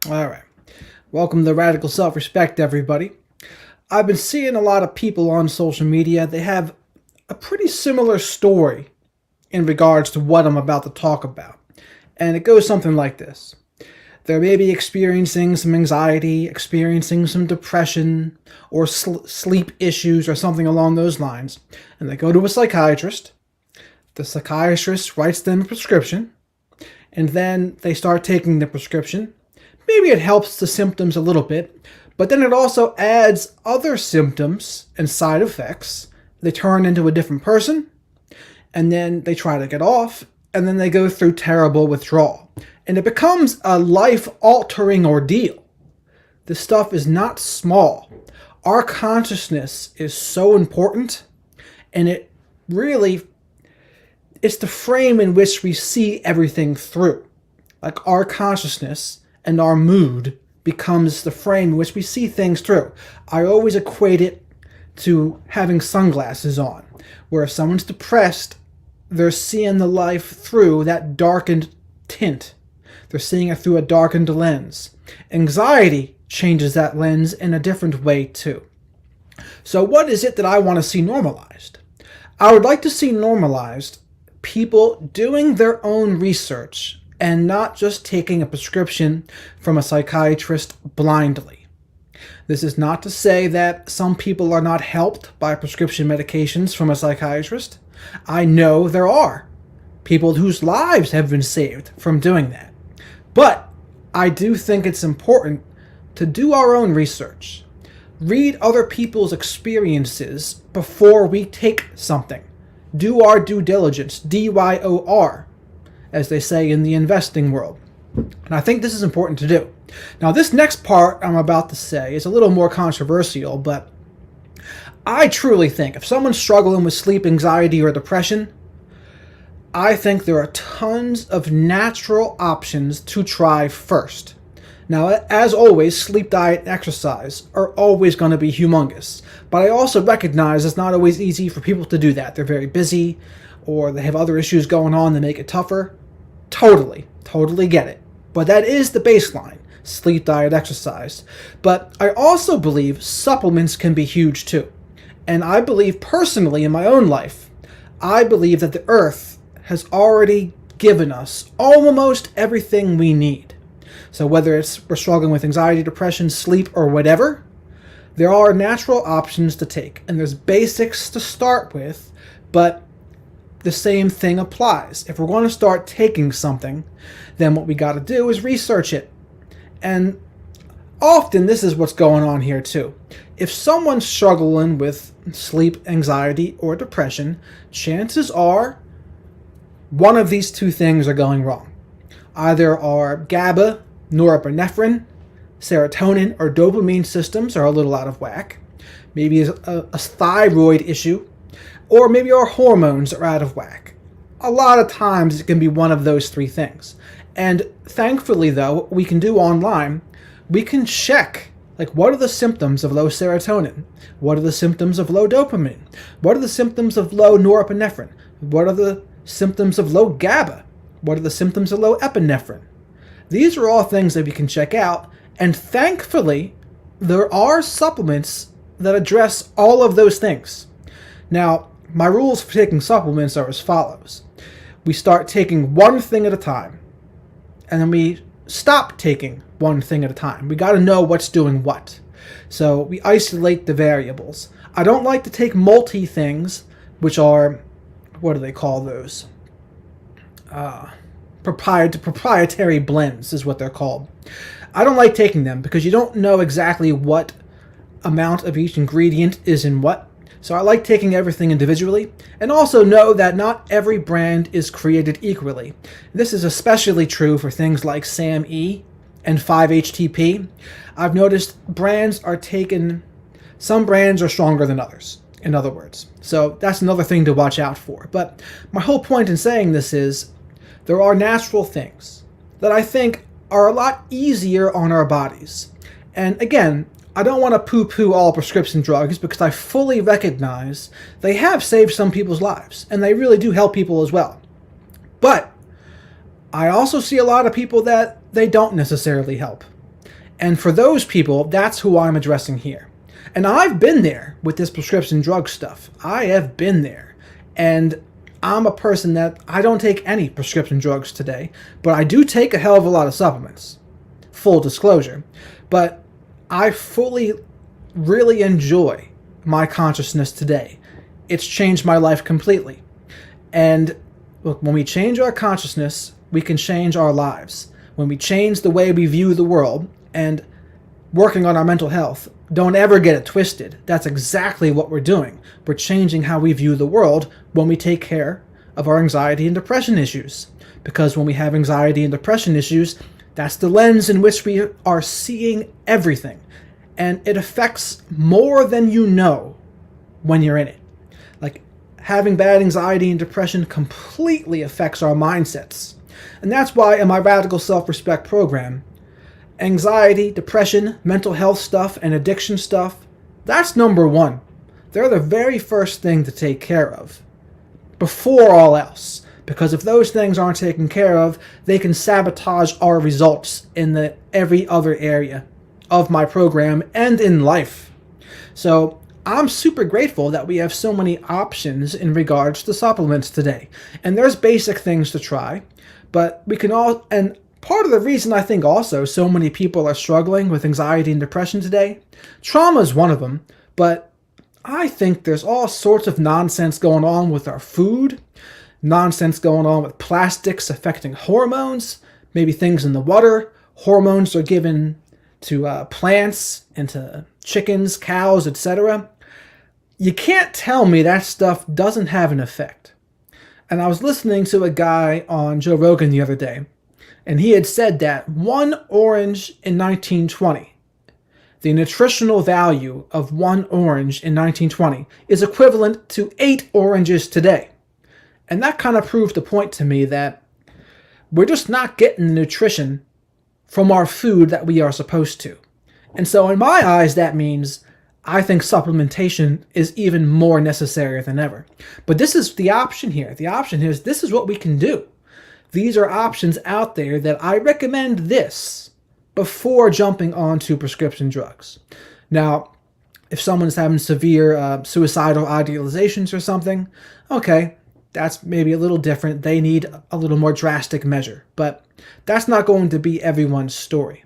All right. Welcome to Radical Self-Respect, everybody. I've been seeing a lot of people on social media. They have a pretty similar story in regards to what I'm about to talk about. And it goes something like this. They're maybe experiencing some anxiety, experiencing some depression, or sleep issues, or something along those lines. And they go to a psychiatrist. The psychiatrist writes them a prescription. And then they start taking the prescription. Maybe it helps the symptoms a little bit, but then it also adds other symptoms and side effects. They turn into a different person, and then they try to get off, and then they go through terrible withdrawal. And it becomes a life-altering ordeal. This stuff is not small. Our consciousness is so important, and it's the frame in which we see everything through. Like our consciousness and our mood becomes the frame in which we see things through. I always equate it to having sunglasses on, where if someone's depressed, they're seeing the life through that darkened tint. They're seeing it through a darkened lens. Anxiety changes that lens in a different way too. So what is it that I want to see normalized? I would like to see normalized people doing their own research and not just taking a prescription from a psychiatrist blindly. This is not to say that some people are not helped by prescription medications from a psychiatrist. I know there are people whose lives have been saved from doing that. But I do think it's important to do our own research. Read other people's experiences before we take something. Do our due diligence, DYOR, as they say in the investing world. And I think this is important to do. Now, this next part I'm about to say is a little more controversial, but I truly think if someone's struggling with sleep anxiety or depression, I think there are tons of natural options to try first. Now, as always, sleep, diet, and exercise are always going to be humongous. But I also recognize it's not always easy for people to do that. They're very busy, or they have other issues going on that make it tougher. Totally get it. But that is the baseline, sleep, diet, exercise. But I also believe supplements can be huge too. And I believe personally in my own life, I believe that the earth has already given us almost everything we need. So whether we're struggling with anxiety, depression, sleep, or whatever, there are natural options to take. And there's basics to start with, but the same thing applies. If we're going to start taking something, then what we got to do is research it. And often this is what's going on here too. If someone's struggling with sleep, anxiety, or depression, chances are one of these two things are going wrong. Either our GABA, norepinephrine, serotonin, or dopamine systems are a little out of whack. Maybe a thyroid issue. Or maybe our hormones are out of whack. A lot of times it can be one of those three things. And thankfully, though, what we can do online, we can check, like, what are the symptoms of low serotonin? What are the symptoms of low dopamine? What are the symptoms of low norepinephrine? What are the symptoms of low GABA? What are the symptoms of low epinephrine? These are all things that we can check out. And thankfully, there are supplements that address all of those things. Now, my rules for taking supplements are as follows. We start taking one thing at a time, and then we stop taking one thing at a time. We got to know what's doing what. So we isolate the variables. I don't like to take multi-things, which are, what do they call those? Proprietary blends is what they're called. I don't like taking them because you don't know exactly what amount of each ingredient is in what. So I like taking everything individually, and also know that not every brand is created equally. This is especially true for things like SAM-E and 5-HTP. I've noticed some brands are stronger than others, in other words. So that's another thing to watch out for. But my whole point in saying this is there are natural things that I think are a lot easier on our bodies. And again, I don't want to poo-poo all prescription drugs because I fully recognize they have saved some people's lives, and they really do help people as well. But I also see a lot of people that they don't necessarily help. And for those people, that's who I'm addressing here. And I've been there with this prescription drug stuff. I have been there. And I'm a person that I don't take any prescription drugs today, but I do take a hell of a lot of supplements. Full disclosure. But I fully, really enjoy my consciousness today. It's changed my life completely. And look, when we change our consciousness, we can change our lives. When we change the way we view the world and working on our mental health, don't ever get it twisted. That's exactly what we're doing. We're changing how we view the world when we take care of our anxiety and depression issues. Because when we have anxiety and depression issues, that's the lens in which we are seeing everything. And it affects more than you know when you're in it. Like, having bad anxiety and depression completely affects our mindsets. And that's why in my Radical Self-Respect program, anxiety, depression, mental health stuff, and addiction stuff, that's number one. They're the very first thing to take care of, before all else. Because if those things aren't taken care of, they can sabotage our results in every other area of my program and in life. So I'm super grateful that we have so many options in regards to supplements today. And there's basic things to try, but we can all, and part of the reason I think also so many people are struggling with anxiety and depression today, trauma is one of them, but I think there's all sorts of nonsense going on with our food, nonsense going on with plastics affecting hormones, maybe things in the water. Hormones are given to plants and to chickens, cows, etc. You can't tell me that stuff doesn't have an effect. And I was listening to a guy on Joe Rogan the other day, and he had said that one orange in 1920, the nutritional value of one orange in 1920 is equivalent to 8 oranges today. And that kind of proved the point to me that we're just not getting the nutrition from our food that we are supposed to. And so in my eyes, that means I think supplementation is even more necessary than ever. But this is the option here. The option here is this is what we can do. These are options out there that I recommend this before jumping onto prescription drugs. Now, if someone's having severe suicidal idealizations or something, okay, that's maybe a little different. They need a little more drastic measure, but that's not going to be everyone's story.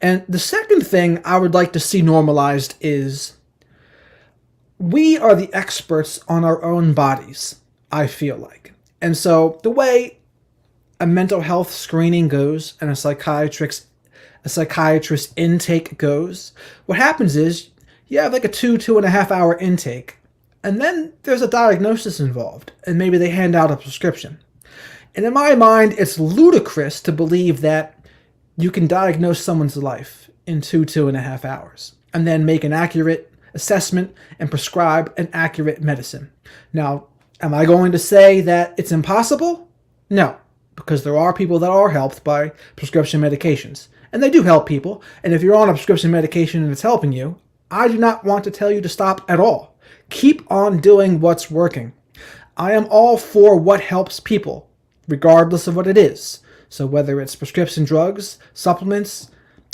And the second thing I would like to see normalized is we are the experts on our own bodies, I feel like. And so the way a mental health screening goes and a psychiatrist intake goes, what happens is you have like a 2.5 hour intake, and then there's a diagnosis involved, and maybe they hand out a prescription. And in my mind, it's ludicrous to believe that you can diagnose someone's life in 2.5 hours, and then make an accurate assessment and prescribe an accurate medicine. Now, am I going to say that it's impossible? No, because there are people that are helped by prescription medications, and they do help people. And if you're on a prescription medication and it's helping you, I do not want to tell you to stop at all. Keep on doing what's working. I am all for what helps people, regardless of what it is. So whether it's prescription drugs, supplements,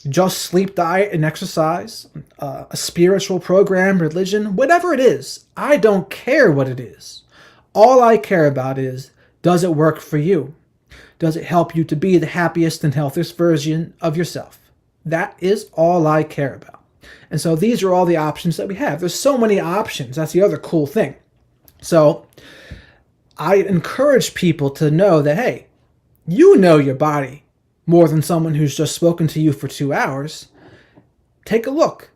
just sleep, diet, and exercise, a spiritual program, religion, whatever it is, I don't care what it is. All I care about is, does it work for you? Does it help you to be the happiest and healthiest version of yourself? That is all I care about. And so these are all the options that we have. There's so many options. That's the other cool thing. So I encourage people to know that, hey, you know your body more than someone who's just spoken to you for 2 hours. Take a look.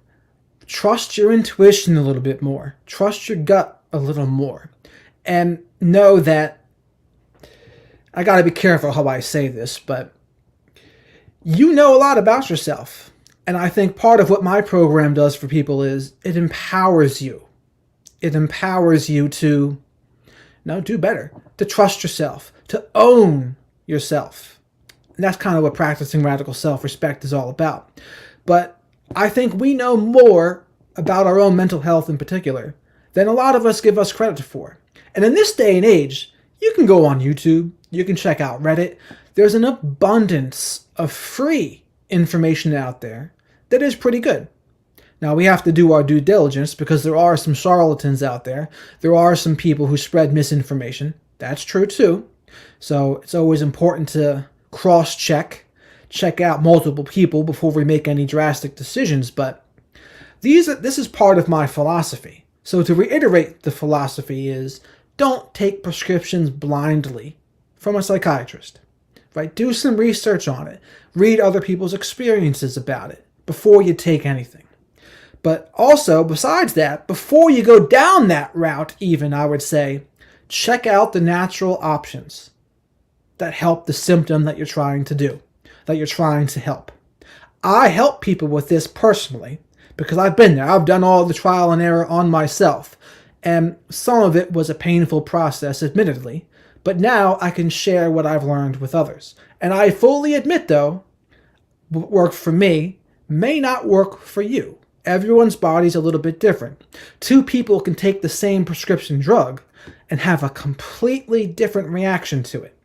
Trust your intuition a little bit more. Trust your gut a little more. And know that, I got to be careful how I say this, but you know a lot about yourself. And I think part of what my program does for people is it empowers you. It empowers you to do better, to trust yourself, to own yourself. And that's kind of what practicing radical self-respect is all about. But I think we know more about our own mental health in particular than a lot of us give us credit for. And in this day and age, you can go on YouTube, you can check out Reddit. There's an abundance of free information out there that is pretty good. Now, we have to do our due diligence because there are some charlatans out there. There are some people who spread misinformation. That's true too. So it's always important to cross-check, check out multiple people before we make any drastic decisions. But this is part of my philosophy. So to reiterate, the philosophy is don't take prescriptions blindly from a psychiatrist. Right? Do some research on it. Read other people's experiences about it before you take anything. But also, besides that, before you go down that route even, I would say, check out the natural options that help the symptom that you're trying to do, that you're trying to help. I help people with this personally because I've been there. I've done all the trial and error on myself. And some of it was a painful process, admittedly. But now I can share what I've learned with others. And I fully admit, though, what worked for me may not work for you. Everyone's body's a little bit different. Two people can take the same prescription drug and have a completely different reaction to it.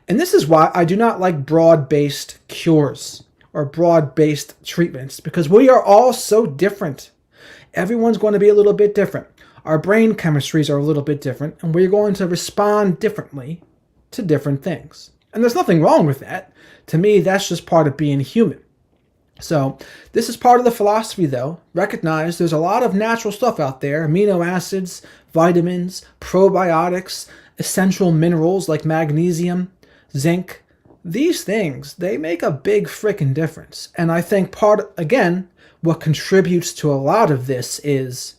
And this is why I do not like broad-based cures or broad-based treatments, because we are all so different. Everyone's going to be a little bit different. Our brain chemistries are a little bit different, and we're going to respond differently to different things. And there's nothing wrong with that. To me, that's just part of being human. So this is part of the philosophy, though. Recognize there's a lot of natural stuff out there. Amino acids, vitamins, probiotics, essential minerals like magnesium, zinc. These things, they make a big frickin' difference. And I think what contributes to a lot of this is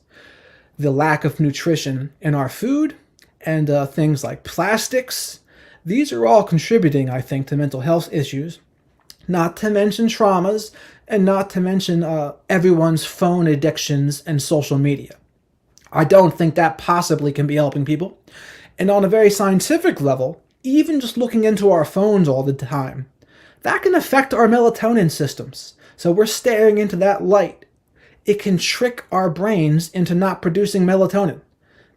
the lack of nutrition in our food and things like plastics. These are all contributing, I think, to mental health issues. Not to mention traumas, and not to mention everyone's phone addictions and social media. I don't think that possibly can be helping people. And on a very scientific level, even just looking into our phones all the time, that can affect our melatonin systems. So we're staring into that light. It can trick our brains into not producing melatonin.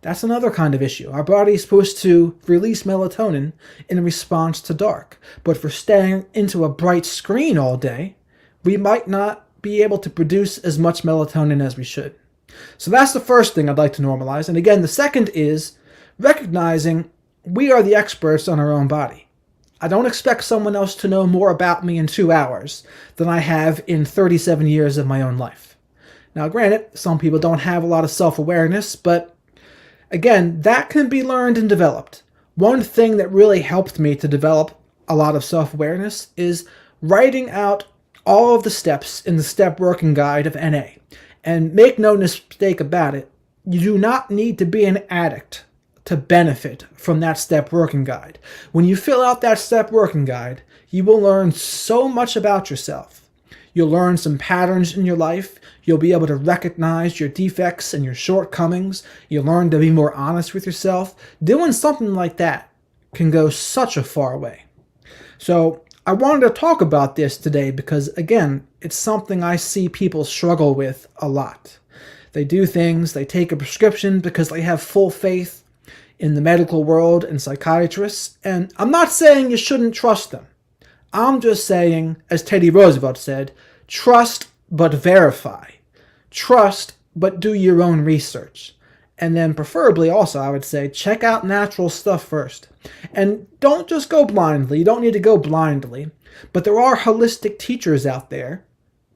That's another kind of issue. Our body is supposed to release melatonin in response to dark. But if we're staring into a bright screen all day, we might not be able to produce as much melatonin as we should. So that's the first thing I'd like to normalize. And again, the second is recognizing we are the experts on our own body. I don't expect someone else to know more about me in 2 hours than I have in 37 years of my own life. Now, granted, some people don't have a lot of self-awareness, but again, that can be learned and developed. One thing that really helped me to develop a lot of self-awareness is writing out all of the steps in the step working guide of NA. And make no mistake about it, you do not need to be an addict to benefit from that step working guide. When you fill out that step working guide, you will learn so much about yourself. You'll learn some patterns in your life. You'll be able to recognize your defects and your shortcomings. You'll learn to be more honest with yourself. Doing something like that can go such a far way. So I wanted to talk about this today because, again, it's something I see people struggle with a lot. They do things, they take a prescription because they have full faith in the medical world and psychiatrists. And I'm not saying you shouldn't trust them. I'm just saying, as Teddy Roosevelt said, trust but verify. Trust but do your own research. And then preferably also, I would say, check out natural stuff first. And don't just go blindly. You don't need to go blindly. But there are holistic teachers out there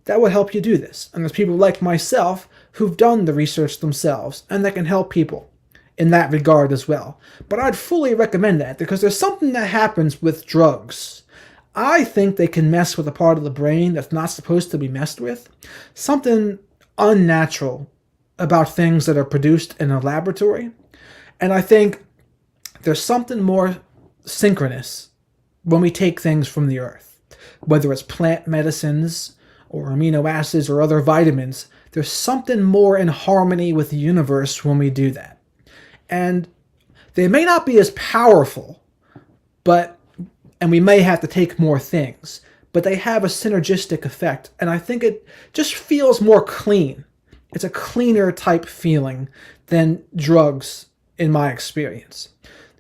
that will help you do this. And there's people like myself who've done the research themselves and that can help people in that regard as well. But I'd fully recommend that because there's something that happens with drugs. I think they can mess with a part of the brain that's not supposed to be messed with. Something unnatural about things that are produced in a laboratory. And I think there's something more synchronous when we take things from the earth. Whether it's plant medicines or amino acids or other vitamins, there's something more in harmony with the universe when we do that. And they may not be as powerful, and we may have to take more things, but they have a synergistic effect. And I think it just feels more clean. It's a cleaner type feeling than drugs in my experience.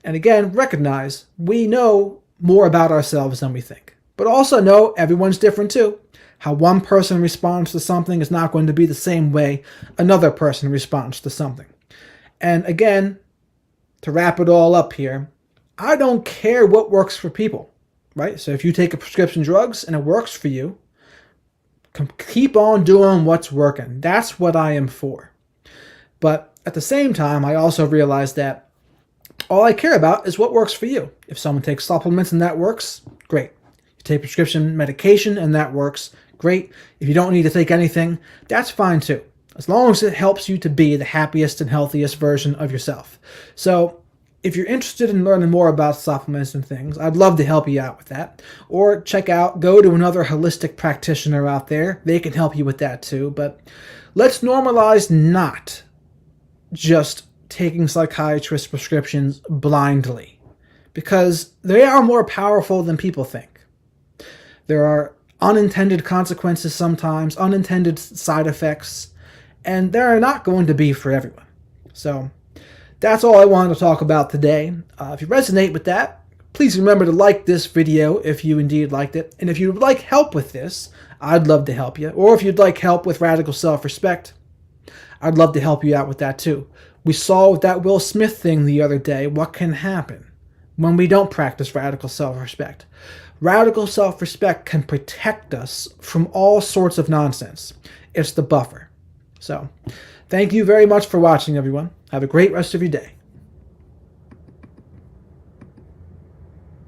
And again, recognize we know more about ourselves than we think. But also know everyone's different too. How one person responds to something is not going to be the same way another person responds to something. And again, to wrap it all up here, I don't care what works for people, right? So if you take a prescription drugs and it works for you, keep on doing what's working. That's what I am for. But at the same time, I also realize that all I care about is what works for you. If someone takes supplements and that works, great. You take prescription medication and that works, great. If you don't need to take anything, that's fine too, as long as it helps you to be the happiest and healthiest version of yourself. So if you're interested in learning more about supplements and things, I'd love to help you out with that. Or go to another holistic practitioner out there. They can help you with that too. But let's normalize not just taking psychiatrist prescriptions blindly, because they are more powerful than people think. There are unintended consequences sometimes, unintended side effects, and they're not going to be for everyone. So that's all I wanted to talk about today. If you resonate with that, please remember to like this video if you indeed liked it. And if you'd like help with this, I'd love to help you. Or if you'd like help with radical self-respect, I'd love to help you out with that too. We saw with that Will Smith thing the other day what can happen when we don't practice radical self-respect. Radical self-respect can protect us from all sorts of nonsense. It's the buffer. So, thank you very much for watching, everyone. Have a great rest of your day.